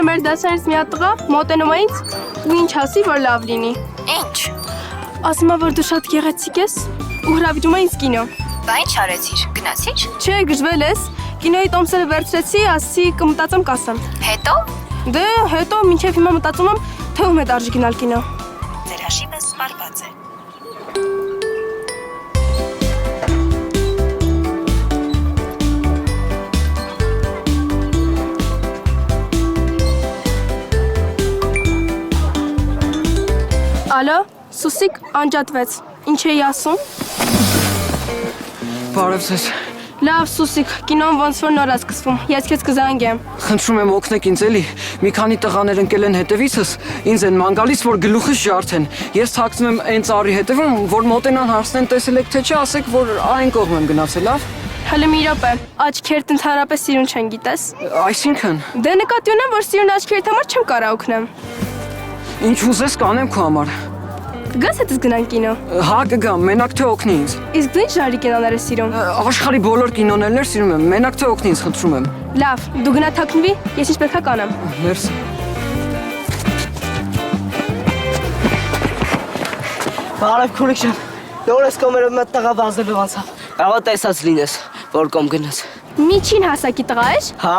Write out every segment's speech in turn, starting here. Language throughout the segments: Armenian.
Մեր դասարից մի հատ տղա մոտենում է ինձ ու ինչ ասի, որ լավ լինի։ Ինչ։ Ասում է, որ դու շատ գեղեցիկ ես ու հրավիրում է ինձ կինո։ Բա ինչ արեցիր, գնացիր։ Չէ, գժվել ես, կինոյի տոմսերը վերցրեցի, ասի կմտածեմ կասեմ։ Հետո Դե հետո մինչև հիմա մտածում եմ, թե ում հետ արժի գնալ կինո։ ձեր հաշիվը սպառված է։ Ալո, Սուսիկ անջատվեց։ Ինչ էի ասում։ Բարև ձեզ։ Լավ, Սուսիկ, կինոն ոնց որ նոր է սկսվում։ Ես քեզ կզանգեմ։ Խնդրում եմ օգնեք ինձ էլի։ Մի քանի տղաներ ընկել են հետևիցս, ինձ են ման գալիս, որ գլուխս ջարդեն։ Ես թաքցնում եմ այն ծառի հետևում, որ մոտենան հարցնեն տեսել եք թե չէ, ասեք, որ այն կողմ եմ գնացել, լավ։ Հələ մի րոպե, աչքերդ ընդհանրապես սիրուն չեն գիտես։ Այսինքն, Դե նկատի ունեմ, որ սիրուն աչքերդ համար չեմ կարող օգնեմ։ ինչ ուզես կանեմ քո համար։ Գաս հետս գնանք կինո։ Հա կգամ, մենակ թե օգնի ինձ։ Իսկ դու ինչ ժանրի կինոներ ես սիրում։ Աշխարհի բոլոր կինոներն սիրում եմ, մենակ թե օգնի ինձ, խնդրում եմ։ Լավ, դու գնա թաքնվի, ես ինչ պետք է կանեմ։ Մերսի։ Բարև քուրիկյան, նոր ես կոմերով մեծ տղա վազելով անցավ։ Կարող տեսած լինես, որ կոմ գնաց։ Միջին հասակի տղա էր, Հա,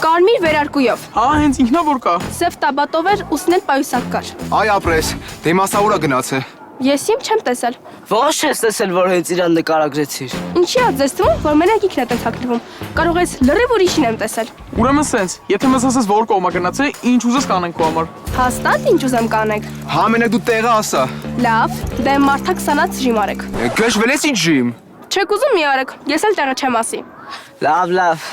կարմիր վերարկուով, Հա, հենց ինքնավոր կա։ սև տաբատով էր, ուսնել պայուսակ կար։ Այ ապրես, դե մասաուրա գնացե։ Ես իմ չեմ տեսել։ ո՞նց ես տեսել, որ հենց իրան նկարագրեցիր։ Ինչի՞ է ձեզ թվում, որ մենակ ինքն է տենց թաքնվում։ Կարող ես լրիվ ուրիշին եմ տեսել։ Ուրեմն սենց, եթե մեզ ասես որ կողմա գնացե, ինչ ուզես կանենք քո համար։ Հաստատ ինչ ուզեմ կանեք։ Հա, մենակ դու տեղը ասա։ Լավ, դե մարդակ սանած ժիմ արեք։ Գժվել ես ինչ ժիմ։ Չեք ուզում մի արեք, ես էլ տեղը չեմ ասի։ Լավ։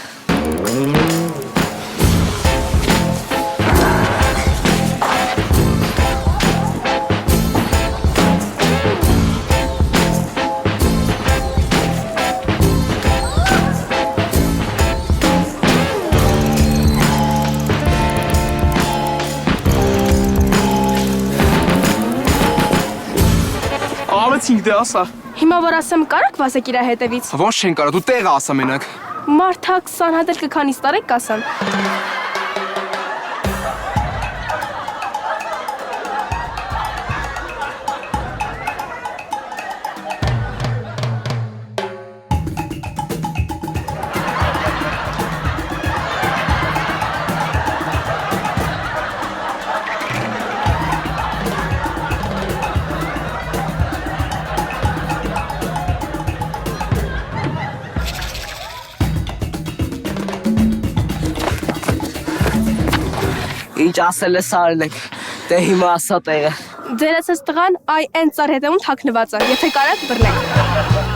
Ավեցինք դե ասա։ Հիմա որ ասեմ կարակ վազեք իրա հետևից։ Ոնց չեն կարա, դու տեղը ասա մենակ։ Մարդակ 20 հատ էլ կքանից տարեք կասան։ Ինչ ասել ես արնեք։ Դե հիմա ասա տեղը։ Ձերացած տղան այ այն ծառ հետևում թաքնված է, եթե կարաք բռնեք։